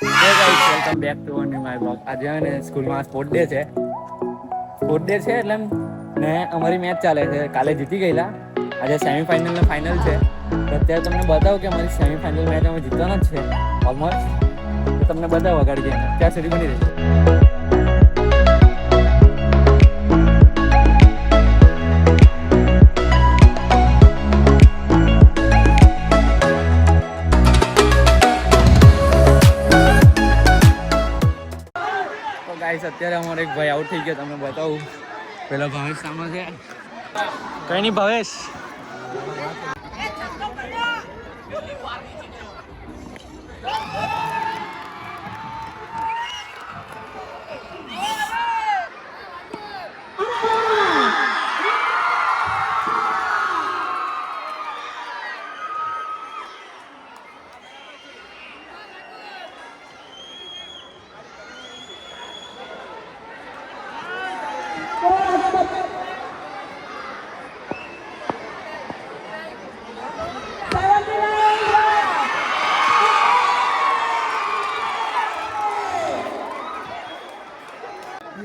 Welcome back to my blog. આજે ને સ્કૂલમાં સ્પોર્ટ ડે છે. એટલે ને અમારી મેચ ચાલે છે. કાલે જીતી ગયેલા. આજે સેમીફાઇનલ ને ફાઇનલ છે. તો અત્યારે તમને બતાવું કે અમારી સેમીફાઇનલ મેચ અમે જીતવાના જ છે ઓલમોસ્ટ. તો તમને બતાવો આગળ જઈને. ત્યાં સુધી બની રહેશે. અત્યારે અમારો એક ભાઈ આઉટ થઈ ગયો. તમને બતાવું. પેલા ભાવેશ સામે છે. કઈ નહીં ભાવેશ.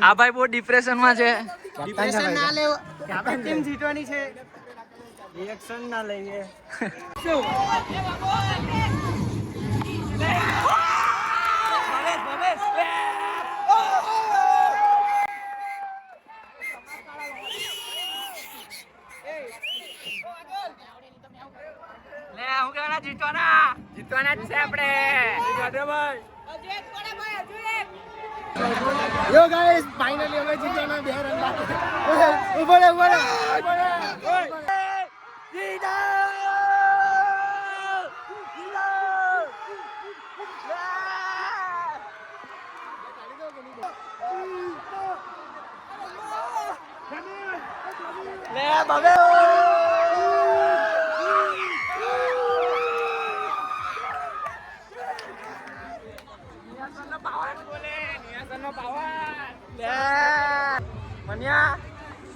આ ભાઈ બહુ ડિપ્રેશનમાં છે. ડિપ્રેશન ના લેવો. આપણી ટીમ જીતવાની છે. રિએક્શન ના લઈએ. શું જીતવાના જ છે આપણે. યો ગાઈસ ફાઇનલી અમે જીતવાના 2 રન બાકી. ઉભો રે લે બાબે.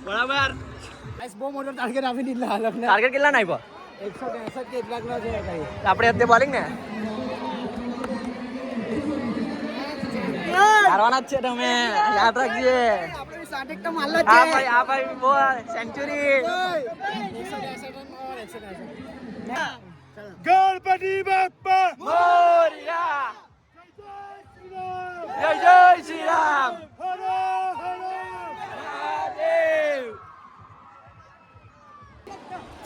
બરાબર. બહુ મોટો ટાર્ગેટ આપી દીધો. ટાર્ગેટ કેટલા નાખ્યો? 163 કે એટલા નો છે. આપણે અત્યારે બોલિંગ ને હારવાના જ છે. તમે યાદ રાખજે. આપણે સ્ટાર્ટિંગ તો માલ જ હા છે. ભાઈ, આ ભાઈ બોલ સેન્ચુરી. ગણપતિ બાપ્પા મોરિયા. જય જય શ્રી રામ.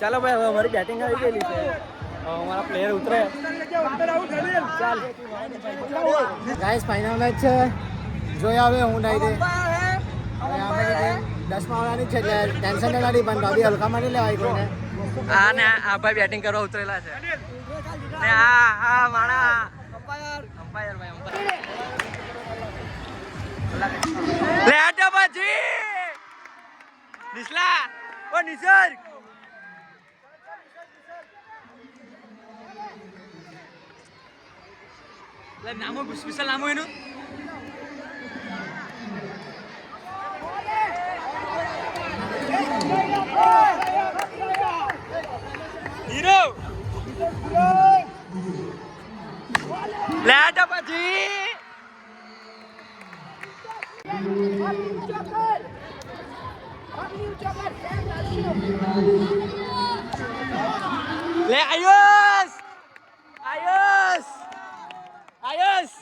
ચાલો ભાઈ, હવે અમારી બેટિંગ આવી ગયેલી છે. અમારા પ્લેયર ઉતરે. ચાલ ગાઈસ ફાઇનલ મેચ છે. જોઈ આવે હું નહીં દે. હવે આપણે 10 વાળાની છે એટલે ટેન્શન ન લાડી. પણ ભાભી હલકામાં નહીં લેવાય કોઈને. આ ને આ ભાઈ બેટિંગ કરવા ઉતરેલા છે. ને આ માણા અમ્પાયર ભાઈ લે આટા બાજી. નિસલા ઓ નિસર્ગ. લે નામો સ્પેશિયલ નામો એનું. હીરો લે આટા બાજી. લે આયુષ આયુષ આયુષ.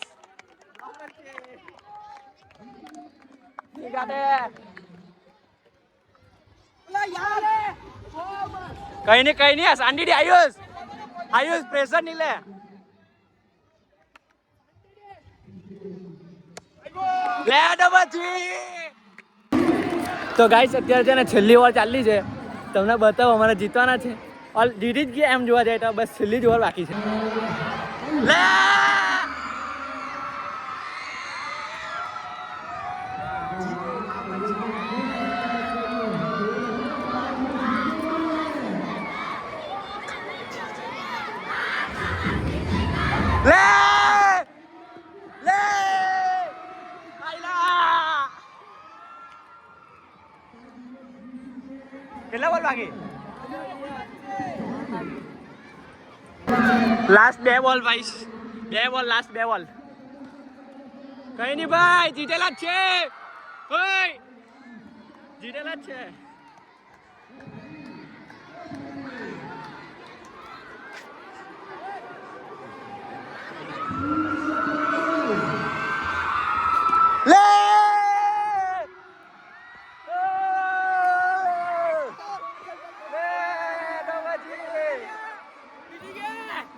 કઈ નહીં સાંડી દી. આયુષ પ્રેશર નહીં લે. લે ડબાજી. તો ગાઈસ અત્યારે છે ને છેલ્લી ઓવર ચાલલી છે. તમને બતાવો અમારે જીતવાના છે. ઓલ જીતી જ ગયા એમ જોવા જાય તો. બસ છેલ્લી જ ઓવર બાકી છે. લે લે લે આઈલા. કેટલા બોલ બાકી? લાસ્ટ 2 બોલ ભાઈ. 2 બોલ, લાસ્ટ 2 બોલ. કઈ નહીં ભાઈ, જીતેલા જ છે. ઓય જીતેલા જ છે. લે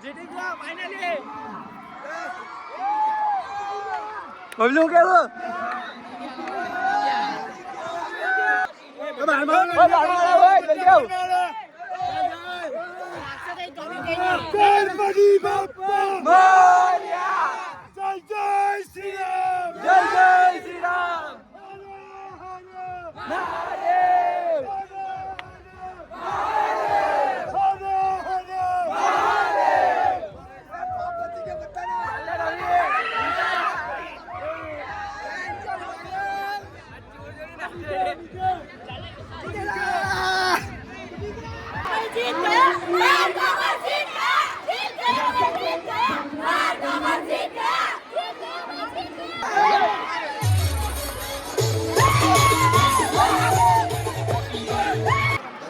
જીતી ગયા ફાઇનલી. બબલું કેવું? ગણપતિ બાપ્પા જય જય શ્રી રામ જય જય શ્રી રામ. મહાદેવ.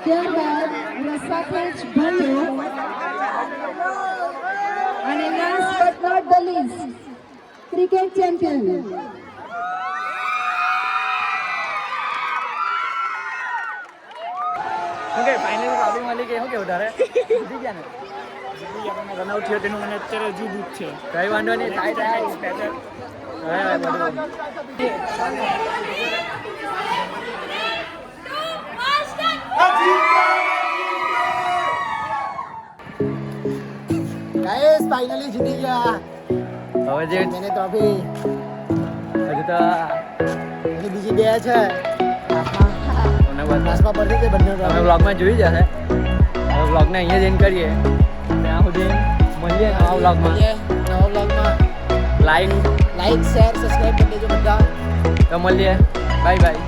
ત્યારબાદ રસાખેચ ભાઈઓ અને last but not the least cricket champion okay finally trophy મળી ગઈ. શું કેવું તારે? જીતી ગયા ને? રન આઉટ થયો તેનું મને અત્યારે હજુ દુઃખ છે. કઈ વાંધો નહીં, થાય બધું. ગાઈસ ફાઇનલી જીતી ગયા. હવે જે મેને ટ્રોફી હજુ તો એની બીજી બે છે. લાસ્ટમાં પડતી કે બંને તમે ટ્રોફી. વ્લોગમાં જોઈ જશે. હવે વ્લોગને અહીંયા જઈને કરીએ. ત્યાં સુધી મળીએ નવા વ્લોગમાં. નવા બ્લોગમાં લાઈક લાઈક શેર સબસ્ક્રાઇબ કરી દેજો બધા. તો મળીએ. Bye bye.